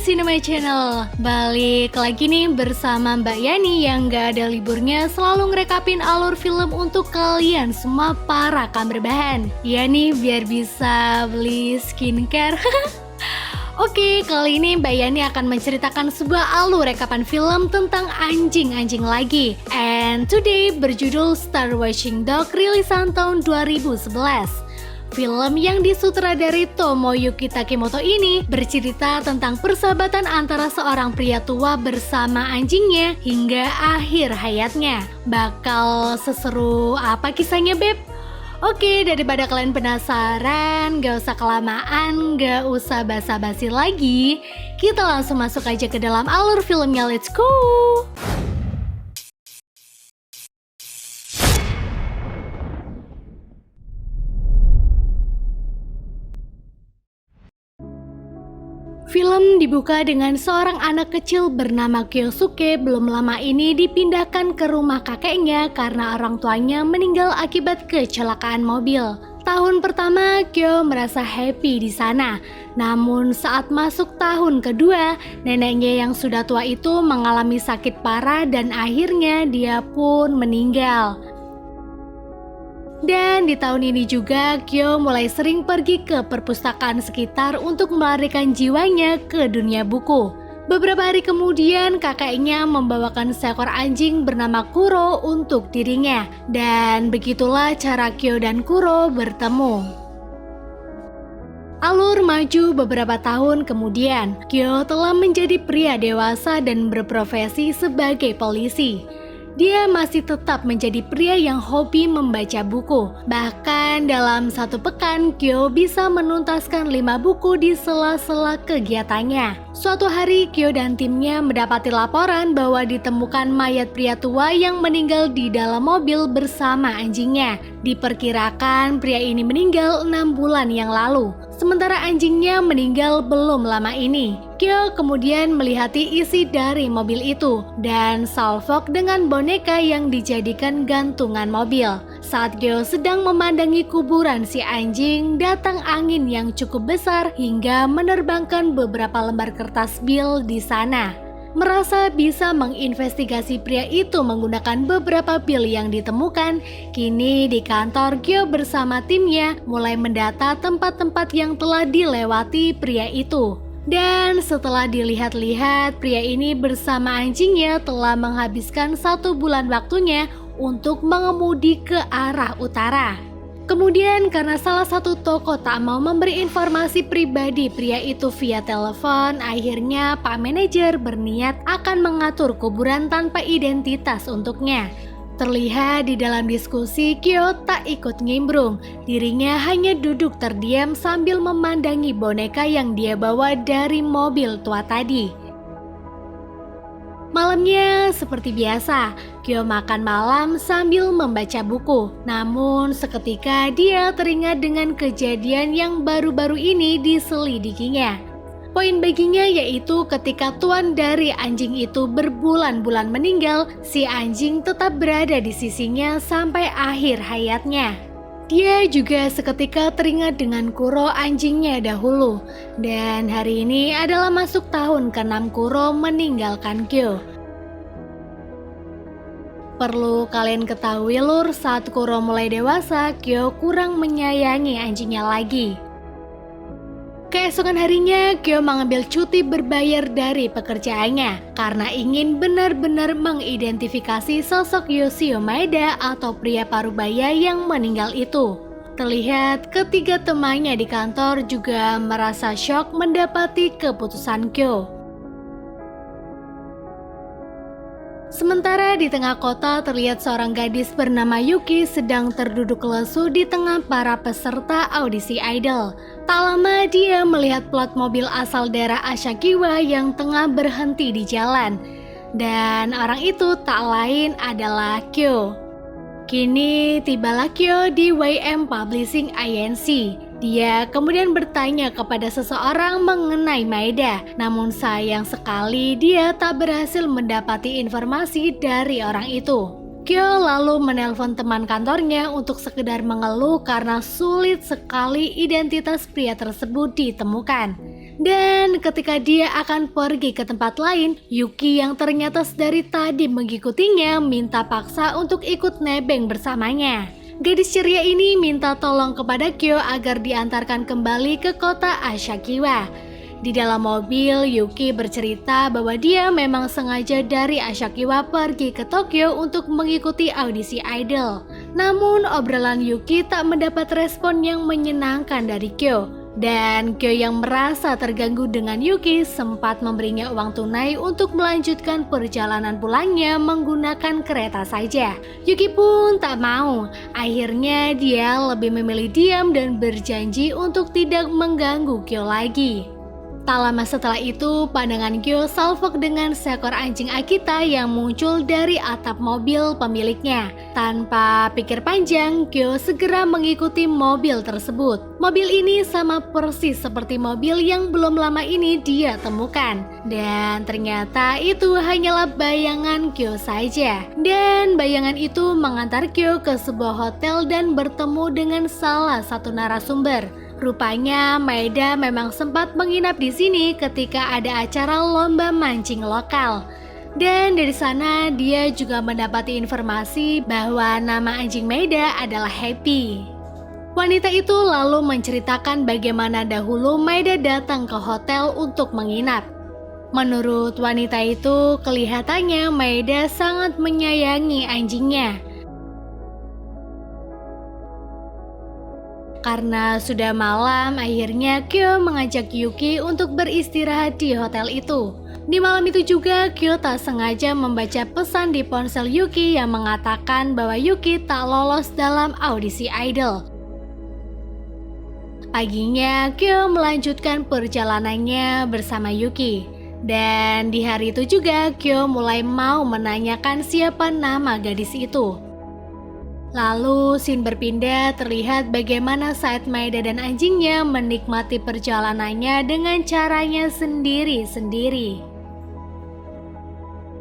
Cinema Channel. Balik lagi nih bersama Mbak Yani yang gak ada liburnya selalu ngerekapin alur film untuk kalian semua para kamberbahan. Ya nih biar bisa beli skincare. Oke, kali ini Mbak Yani akan menceritakan sebuah alur rekapan film tentang anjing-anjing lagi. And today berjudul Star Watching Dog rilisan tahun 2011. Film yang disutradari Tomoyuki Takimoto ini bercerita tentang persahabatan antara seorang pria tua bersama anjingnya hingga akhir hayatnya. Bakal seseru apa kisahnya, Beb? Oke, daripada kalian penasaran, gak usah kelamaan, gak usah basa-basi lagi. Kita langsung masuk aja ke dalam alur filmnya, let's go! Film dibuka dengan seorang anak kecil bernama Kyosuke belum lama ini dipindahkan ke rumah kakeknya karena orang tuanya meninggal akibat kecelakaan mobil. Tahun pertama, Kyo merasa happy di sana. Namun saat masuk tahun kedua, neneknya yang sudah tua itu mengalami sakit parah dan akhirnya dia pun meninggal. Dan di tahun ini juga Kyo mulai sering pergi ke perpustakaan sekitar untuk melarikan jiwanya ke dunia buku. Beberapa hari kemudian kakeknya membawakan seekor anjing bernama Kuro untuk dirinya. Dan begitulah cara Kyo dan Kuro bertemu. Alur maju beberapa tahun kemudian, Kyo telah menjadi pria dewasa dan berprofesi sebagai polisi. Dia masih tetap menjadi pria yang hobi membaca buku. Bahkan dalam satu pekan, Kyo bisa menuntaskan 5 buku di sela-sela kegiatannya. Suatu hari, Kyo dan timnya mendapati laporan bahwa ditemukan mayat pria tua yang meninggal di dalam mobil bersama anjingnya. Diperkirakan pria ini meninggal 6 bulan yang lalu. Sementara anjingnya meninggal belum lama ini. Kyo kemudian melihati isi dari mobil itu dan salvok dengan boneka yang dijadikan gantungan mobil. Saat Kyo sedang memandangi kuburan si anjing, datang angin yang cukup besar hingga menerbangkan beberapa lembar kertas bil di sana. Merasa bisa menginvestigasi pria itu menggunakan beberapa bil yang ditemukan, kini di kantor Kyo bersama timnya mulai mendata tempat-tempat yang telah dilewati pria itu. Dan setelah dilihat-lihat, pria ini bersama anjingnya telah menghabiskan 1 bulan waktunya untuk mengemudi ke arah utara. Kemudian karena salah satu toko tak mau memberi informasi pribadi pria itu via telepon, akhirnya Pak Manajer berniat akan mengatur kuburan tanpa identitas untuknya. Terlihat di dalam diskusi, Kyo tak ikut nimbrung. Dirinya hanya duduk terdiam sambil memandangi boneka yang dia bawa dari mobil tua tadi. Malamnya seperti biasa, Kyo makan malam sambil membaca buku. Namun seketika dia teringat dengan kejadian yang baru-baru ini diselidikinya. Poin baginya yaitu ketika tuan dari anjing itu berbulan-bulan meninggal, si anjing tetap berada di sisinya sampai akhir hayatnya. Dia juga seketika teringat dengan Kuro anjingnya dahulu. Dan hari ini adalah masuk tahun ke-6 Kuro meninggalkan Kyo. Perlu kalian ketahui lur, saat Kuro mulai dewasa, Kyo kurang menyayangi anjingnya lagi. Keesokan harinya, Kyo mengambil cuti berbayar dari pekerjaannya karena ingin benar-benar mengidentifikasi sosok Yoshio Maeda atau pria parubaya yang meninggal itu. Terlihat ketiga temannya di kantor juga merasa syok mendapati keputusan Kyo. Sementara di tengah kota terlihat seorang gadis bernama Yuki sedang terduduk lesu di tengah para peserta audisi idol. Tak lama dia melihat plat mobil asal daerah Ashakiwa yang tengah berhenti di jalan. Dan orang itu tak lain adalah Kyo. Kini tibalah Kyo di YM Publishing Inc. Dia kemudian bertanya kepada seseorang mengenai Maeda, namun sayang sekali dia tak berhasil mendapati informasi dari orang itu. Kyo lalu menelpon teman kantornya untuk sekedar mengeluh karena sulit sekali identitas pria tersebut ditemukan. Dan ketika dia akan pergi ke tempat lain, Yuki yang ternyata dari tadi mengikutinya minta paksa untuk ikut nebeng bersamanya. Gadis ceria ini minta tolong kepada Kyo agar diantarkan kembali ke kota Ashakiwa. Di dalam mobil, Yuki bercerita bahwa dia memang sengaja dari Ashakiwa pergi ke Tokyo untuk mengikuti audisi idol. Namun obrolan Yuki tak mendapat respon yang menyenangkan dari Kyo. Dan Kyo yang merasa terganggu dengan Yuki sempat memberinya uang tunai untuk melanjutkan perjalanan pulangnya menggunakan kereta saja. Yuki pun tak mau. Akhirnya dia lebih memilih diam dan berjanji untuk tidak mengganggu Kyo lagi. Tak lama setelah itu, pandangan Kyo salvok dengan seekor anjing Akita yang muncul dari atap mobil pemiliknya. Tanpa pikir panjang, Kyo segera mengikuti mobil tersebut. Mobil ini sama persis seperti mobil yang belum lama ini dia temukan. Dan ternyata itu hanyalah bayangan Kyo saja. Dan bayangan itu mengantar Kyo ke sebuah hotel dan bertemu dengan salah satu narasumber. Rupanya Maeda memang sempat menginap di sini ketika ada acara lomba mancing lokal. Dan dari sana dia juga mendapati informasi bahwa nama anjing Maeda adalah Happy. Wanita itu lalu menceritakan bagaimana dahulu Maeda datang ke hotel untuk menginap. Menurut wanita itu, kelihatannya Maeda sangat menyayangi anjingnya. Karena sudah malam, akhirnya Kyo mengajak Yuki untuk beristirahat di hotel itu. Di malam itu juga, Kyo tak sengaja membaca pesan di ponsel Yuki yang mengatakan bahwa Yuki tak lolos dalam audisi idol. Paginya, Kyo melanjutkan perjalanannya bersama Yuki. Dan di hari itu juga, Kyo mulai mau menanyakan siapa nama gadis itu. Lalu scene berpindah terlihat bagaimana saat Maeda dan anjingnya menikmati perjalanannya dengan caranya sendiri-sendiri.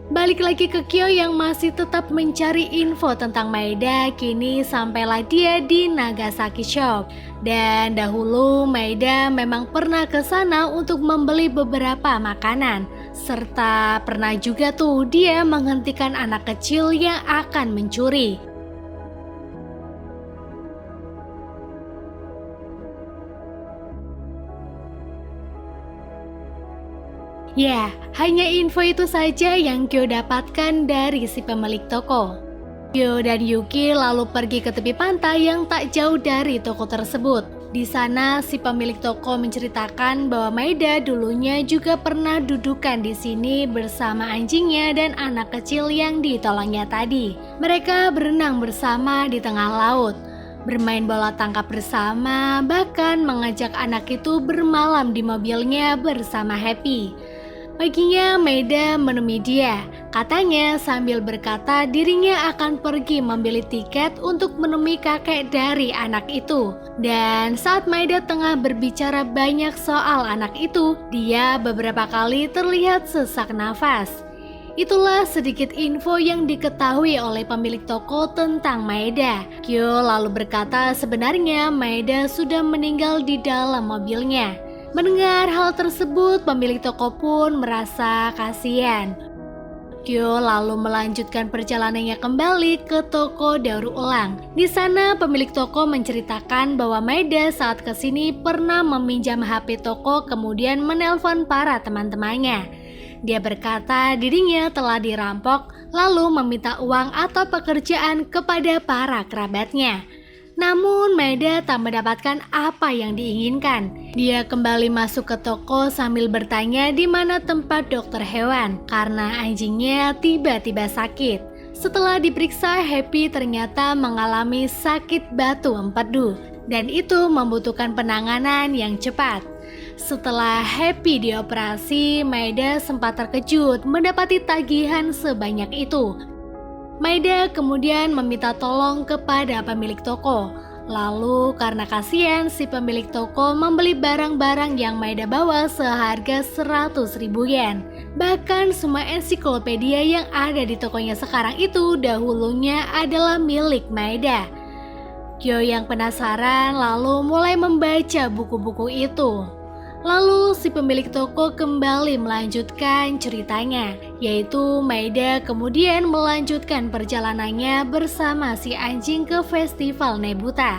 Balik lagi ke Kyo yang masih tetap mencari info tentang Maeda, kini sampailah dia di Nagasaki Shop. Dan dahulu Maeda memang pernah ke sana untuk membeli beberapa makanan. Serta pernah juga tuh dia menghentikan anak kecil yang akan mencuri. Ya, hanya info itu saja yang Kyo dapatkan dari si pemilik toko. Kyo dan Yuki lalu pergi ke tepi pantai yang tak jauh dari toko tersebut. Di sana si pemilik toko menceritakan bahwa Maeda dulunya juga pernah dudukan di sini bersama anjingnya dan anak kecil yang ditolongnya tadi. Mereka berenang bersama di tengah laut, bermain bola tangkap bersama, bahkan mengajak anak itu bermalam di mobilnya bersama Happy. Paginya Maeda menemui dia. Katanya sambil berkata dirinya akan pergi membeli tiket untuk menemui kakek dari anak itu. Dan saat Maeda tengah berbicara banyak soal anak itu, dia beberapa kali terlihat sesak nafas. Itulah sedikit info yang diketahui oleh pemilik toko tentang Maeda. Kyo lalu berkata sebenarnya Maeda sudah meninggal di dalam mobilnya. Mendengar hal tersebut, pemilik toko pun merasa kasihan. Kyo lalu melanjutkan perjalanannya kembali ke toko daur ulang. Di sana pemilik toko menceritakan bahwa Maeda saat kesini pernah meminjam HP toko kemudian menelpon para teman-temannya. Dia berkata dirinya telah dirampok lalu meminta uang atau pekerjaan kepada para kerabatnya. Namun Maeda tak mendapatkan apa yang diinginkan. Dia kembali masuk ke toko sambil bertanya di mana tempat dokter hewan karena anjingnya tiba-tiba sakit. Setelah diperiksa, Happy ternyata mengalami sakit batu empedu dan itu membutuhkan penanganan yang cepat. Setelah Happy dioperasi, Maeda sempat terkejut mendapati tagihan sebanyak itu. Maeda kemudian meminta tolong kepada pemilik toko. Lalu karena kasihan, si pemilik toko membeli barang-barang yang Maeda bawa seharga 100.000 yen. Bahkan semua ensiklopedia yang ada di tokonya sekarang itu dahulunya adalah milik Maeda. Kyo yang penasaran lalu mulai membaca buku-buku itu. Lalu si pemilik toko kembali melanjutkan ceritanya, yaitu Maeda kemudian melanjutkan perjalanannya bersama si anjing ke festival Nebuta.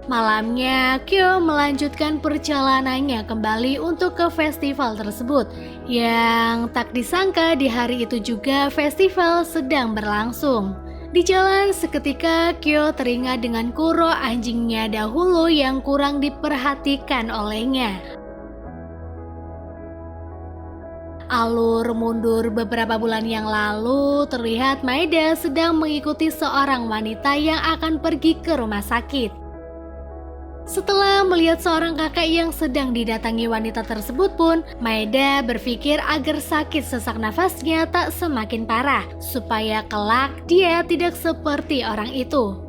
Malamnya, Kyo melanjutkan perjalanannya kembali untuk ke festival tersebut. Yang tak disangka di hari itu juga festival sedang berlangsung. Di jalan seketika Kyo teringat dengan Kuro anjingnya dahulu yang kurang diperhatikan olehnya. Alur mundur beberapa bulan yang lalu, terlihat Maeda sedang mengikuti seorang wanita yang akan pergi ke rumah sakit. Setelah melihat seorang kakek yang sedang didatangi wanita tersebut pun, Maeda berpikir agar sakit sesak nafasnya tak semakin parah, supaya kelak dia tidak seperti orang itu.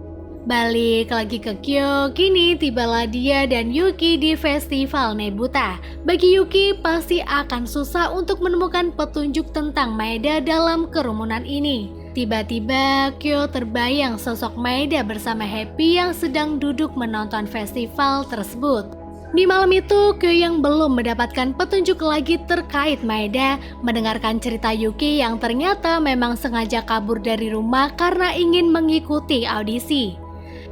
Balik lagi ke Kyo, kini tibalah dia dan Yuki di festival Nebuta. Bagi Yuki pasti akan susah untuk menemukan petunjuk tentang Maeda dalam kerumunan ini. Tiba-tiba Kyo terbayang sosok Maeda bersama Happy yang sedang duduk menonton festival tersebut. Di malam itu, Kyo yang belum mendapatkan petunjuk lagi terkait Maeda mendengarkan cerita Yuki yang ternyata memang sengaja kabur dari rumah karena ingin mengikuti audisi.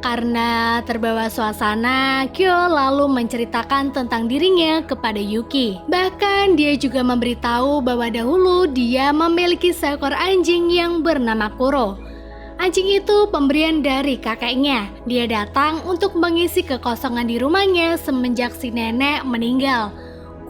Karena terbawa suasana, Kyo lalu menceritakan tentang dirinya kepada Yuki. Bahkan dia juga memberitahu bahwa dahulu dia memiliki seekor anjing yang bernama Kuro. Anjing itu pemberian dari kakeknya. Dia datang untuk mengisi kekosongan di rumahnya semenjak si nenek meninggal.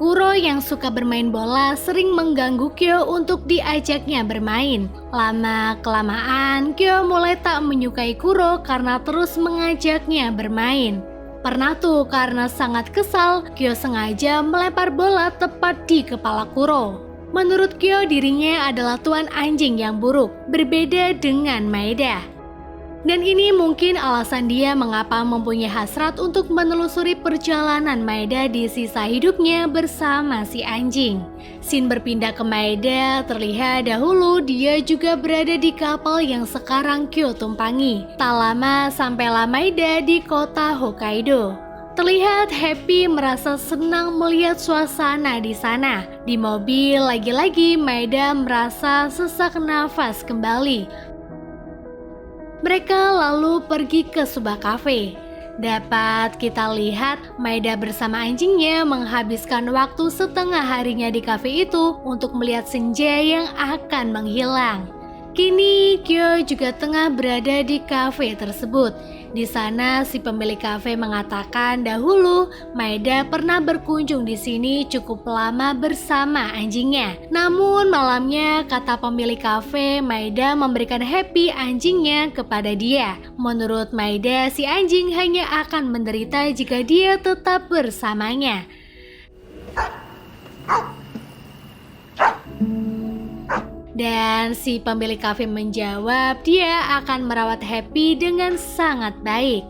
Kuro yang suka bermain bola sering mengganggu Kyo untuk diajaknya bermain. Lama-kelamaan, Kyo mulai tak menyukai Kuro karena terus mengajaknya bermain. Pernah tuh karena sangat kesal, Kyo sengaja melempar bola tepat di kepala Kuro. Menurut Kyo, dirinya adalah tuan anjing yang buruk, berbeda dengan Maeda. Dan ini mungkin alasan dia mengapa mempunyai hasrat untuk menelusuri perjalanan Maeda di sisa hidupnya bersama si anjing. Scene berpindah ke Maeda, terlihat dahulu dia juga berada di kapal yang sekarang Kyo tumpangi. Tak lama sampailah Maeda di kota Hokkaido. Terlihat Happy merasa senang melihat suasana di sana. Di mobil lagi-lagi Maeda merasa sesak nafas kembali. Mereka lalu pergi ke sebuah kafe. Dapat kita lihat Maeda bersama anjingnya menghabiskan waktu setengah harinya di kafe itu untuk melihat senja yang akan menghilang. Kini Kyo juga tengah berada di kafe tersebut. Di sana si pemilik kafe mengatakan dahulu Maeda pernah berkunjung di sini cukup lama bersama anjingnya. Namun malamnya kata pemilik kafe, Maeda memberikan Happy anjingnya kepada dia. Menurut Maeda, si anjing hanya akan menderita jika dia tetap bersamanya. Dan si pemilik kafe menjawab dia akan merawat Happy dengan sangat baik.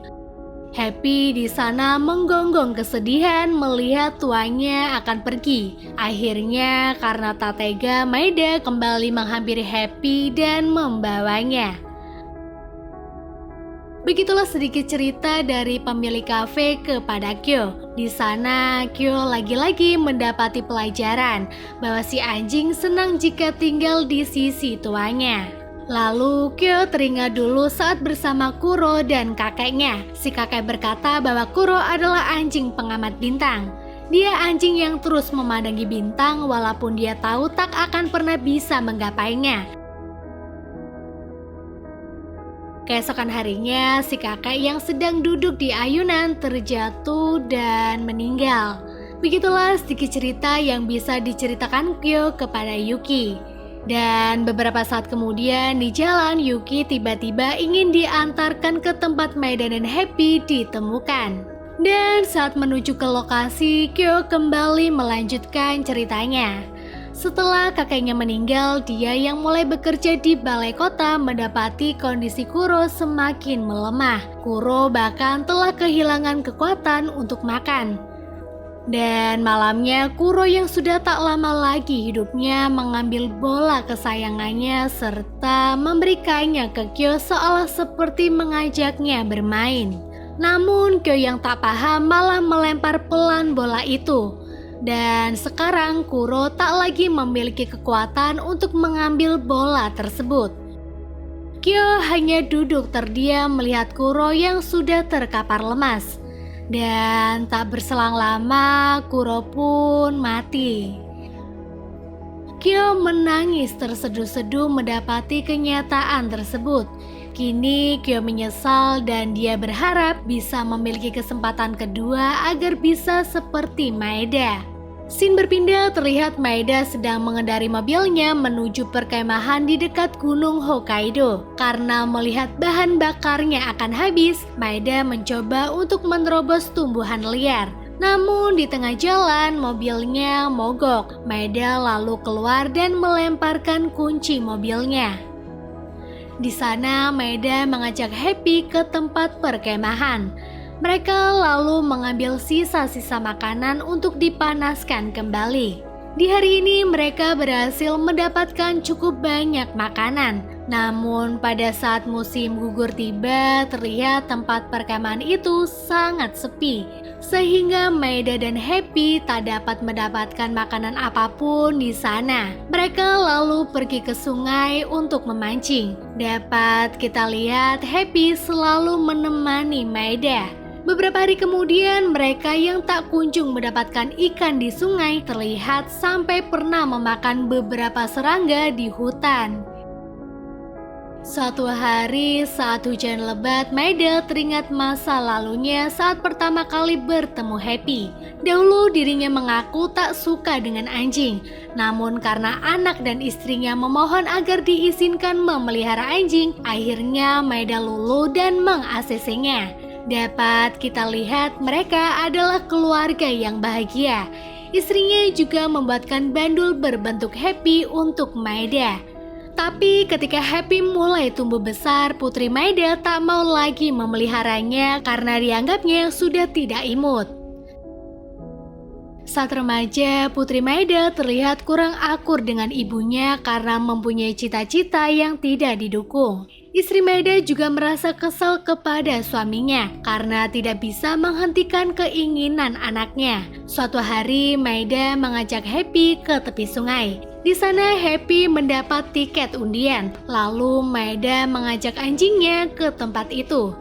Happy di sana menggonggong kesedihan melihat tuannya akan pergi. Akhirnya karena tak tega, Maeda kembali menghampiri Happy dan membawanya. Begitulah sedikit cerita dari pemilik kafe kepada Kyo. Di sana Kyo lagi-lagi mendapati pelajaran bahwa si anjing senang jika tinggal di sisi tuannya. Lalu Kyo teringat dulu saat bersama Kuro dan kakeknya. Si kakek berkata bahwa Kuro adalah anjing pengamat bintang. Dia anjing yang terus memandangi bintang walaupun dia tahu tak akan pernah bisa menggapainya. Keesokan harinya, si kakek yang sedang duduk di ayunan terjatuh dan meninggal. Begitulah sedikit cerita yang bisa diceritakan Kyo kepada Yuki. Dan beberapa saat kemudian di jalan, Yuki tiba-tiba ingin diantarkan ke tempat Maeda dan Happy ditemukan. Dan saat menuju ke lokasi, Kyo kembali melanjutkan ceritanya. Setelah kakeknya meninggal, dia yang mulai bekerja di balai kota mendapati kondisi Kuro semakin melemah. Kuro bahkan telah kehilangan kekuatan untuk makan. Dan malamnya Kuro yang sudah tak lama lagi hidupnya mengambil bola kesayangannya serta memberikannya ke Kyo seolah seperti mengajaknya bermain. Namun Kyo yang tak paham malah melempar pelan bola itu. Dan sekarang Kuro tak lagi memiliki kekuatan untuk mengambil bola tersebut. Kyo hanya duduk terdiam melihat Kuro yang sudah terkapar lemas. Dan tak berselang lama Kuro pun mati. Kyo menangis terseduh-seduh mendapati kenyataan tersebut. Kini Kyo menyesal dan dia berharap bisa memiliki kesempatan kedua agar bisa seperti Maeda. Scene berpindah, terlihat Maeda sedang mengendari mobilnya menuju perkemahan di dekat Gunung Hokkaido. Karena melihat bahan bakarnya akan habis, Maeda mencoba untuk menerobos tumbuhan liar. Namun di tengah jalan mobilnya mogok. Maeda lalu keluar dan melemparkan kunci mobilnya. Di sana Maeda mengajak Happy ke tempat perkemahan. Mereka lalu mengambil sisa-sisa makanan untuk dipanaskan kembali. Di hari ini mereka berhasil mendapatkan cukup banyak makanan. Namun pada saat musim gugur tiba, terlihat tempat perkemahan itu sangat sepi. Sehingga Maeda dan Happy tak dapat mendapatkan makanan apapun di sana. Mereka lalu pergi ke sungai untuk memancing. Dapat kita lihat Happy selalu menemani Maeda. Beberapa hari kemudian mereka yang tak kunjung mendapatkan ikan di sungai terlihat sampai pernah memakan beberapa serangga di hutan. Suatu hari saat hujan lebat, Maeda teringat masa lalunya saat pertama kali bertemu Happy. Dahulu dirinya mengaku tak suka dengan anjing, namun karena anak dan istrinya memohon agar diizinkan memelihara anjing, akhirnya Maeda luluh dan meng-ACC-nya. Dapat kita lihat mereka adalah keluarga yang bahagia. Istrinya juga membuatkan bandul berbentuk Happy untuk Maeda. Tapi ketika Happy mulai tumbuh besar, Putri Maeda tak mau lagi memeliharanya karena dianggapnya sudah tidak imut. Saat remaja, Putri Maeda terlihat kurang akur dengan ibunya karena mempunyai cita-cita yang tidak didukung. Istri Maeda juga merasa kesal kepada suaminya karena tidak bisa menghentikan keinginan anaknya. Suatu hari, Maeda mengajak Happy ke tepi sungai. Di sana Happy mendapat tiket undian. Lalu Maeda mengajak anjingnya ke tempat itu.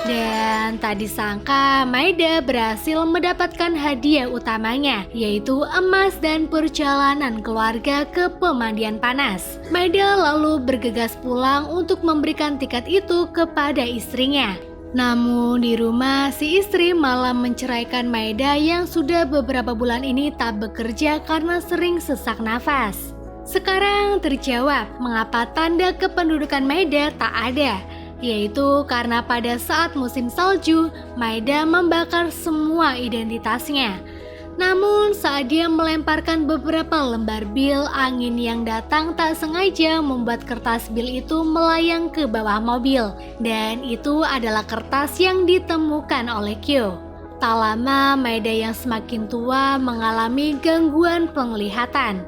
Dan tak disangka Maeda berhasil mendapatkan hadiah utamanya, yaitu emas dan perjalanan keluarga ke pemandian panas. Maeda lalu bergegas pulang untuk memberikan tiket itu kepada istrinya. Namun di rumah si istri malah menceraikan Maeda yang sudah beberapa bulan ini tak bekerja karena sering sesak nafas. Sekarang terjawab mengapa tanda kependudukan Maeda tak ada, yaitu karena pada saat musim salju, Maeda membakar semua identitasnya. Namun saat dia melemparkan beberapa lembar bil, angin yang datang tak sengaja membuat kertas bil itu melayang ke bawah mobil. Dan itu adalah kertas yang ditemukan oleh Kyo. Tak lama Maeda yang semakin tua mengalami gangguan penglihatan.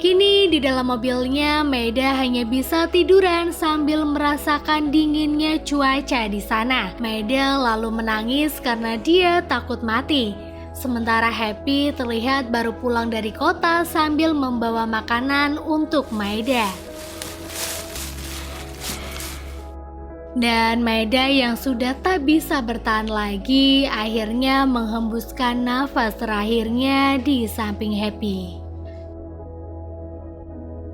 Kini di dalam mobilnya Maeda hanya bisa tiduran sambil merasakan dinginnya cuaca di sana. Maeda lalu menangis karena dia takut mati. Sementara Happy terlihat baru pulang dari kota sambil membawa makanan untuk Maeda. Dan Maeda yang sudah tak bisa bertahan lagi akhirnya menghembuskan nafas terakhirnya di samping Happy.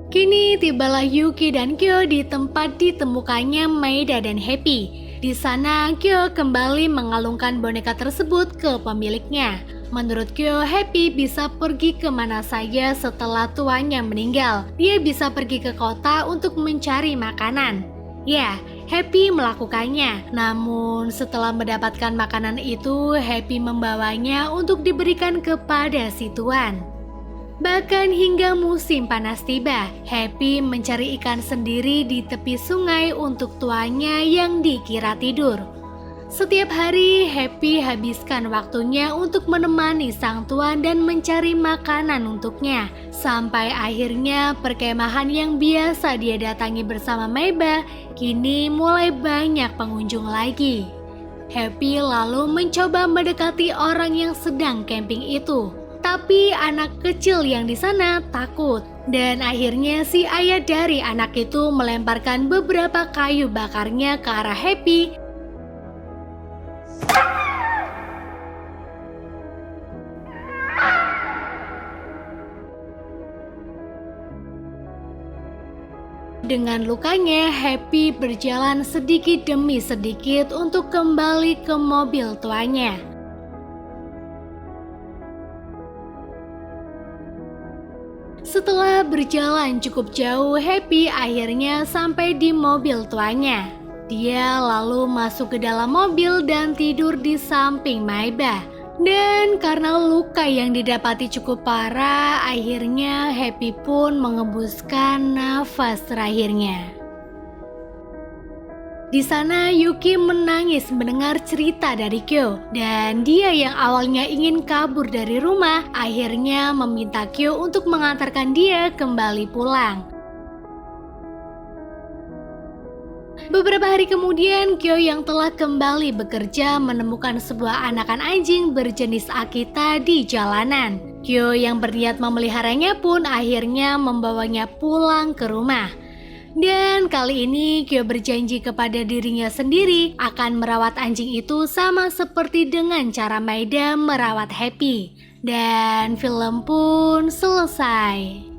Kini tibalah Yuki dan Kyo di tempat ditemukannya Maeda dan Happy. Di sana Kyo kembali mengalungkan boneka tersebut ke pemiliknya. Menurut Kyo, Happy bisa pergi kemana saja setelah tuanya meninggal. Dia bisa pergi ke kota untuk mencari makanan. Ya, Happy melakukannya. Namun setelah mendapatkan makanan itu, Happy membawanya untuk diberikan kepada si tuan. Bahkan hingga musim panas tiba, Happy mencari ikan sendiri di tepi sungai untuk tuannya yang dikira tidur. Setiap hari Happy habiskan waktunya untuk menemani sang tuan dan mencari makanan untuknya. Sampai akhirnya perkemahan yang biasa dia datangi bersama Meiba kini mulai banyak pengunjung lagi. Happy lalu mencoba mendekati orang yang sedang camping itu. Tapi anak kecil yang di sana takut. Dan akhirnya si ayah dari anak itu melemparkan beberapa kayu bakarnya ke arah Happy. Dengan lukanya, Happy berjalan sedikit demi sedikit untuk kembali ke mobil tuanya. Setelah berjalan cukup jauh, Happy akhirnya sampai di mobil tuanya. Dia lalu masuk ke dalam mobil dan tidur di samping Maibah. Dan karena luka yang didapati cukup parah, akhirnya Happy pun mengembuskan nafas terakhirnya. Di sana Yuki menangis mendengar cerita dari Kyo, dan dia yang awalnya ingin kabur dari rumah akhirnya meminta Kyo untuk mengantarkan dia kembali pulang. Beberapa hari kemudian, Kyo yang telah kembali bekerja menemukan sebuah anakan anjing berjenis Akita di jalanan. Kyo yang berniat memeliharanya pun akhirnya membawanya pulang ke rumah. Dan kali ini Kyo berjanji kepada dirinya sendiri akan merawat anjing itu sama seperti dengan cara Maeda merawat Happy. Dan film pun selesai.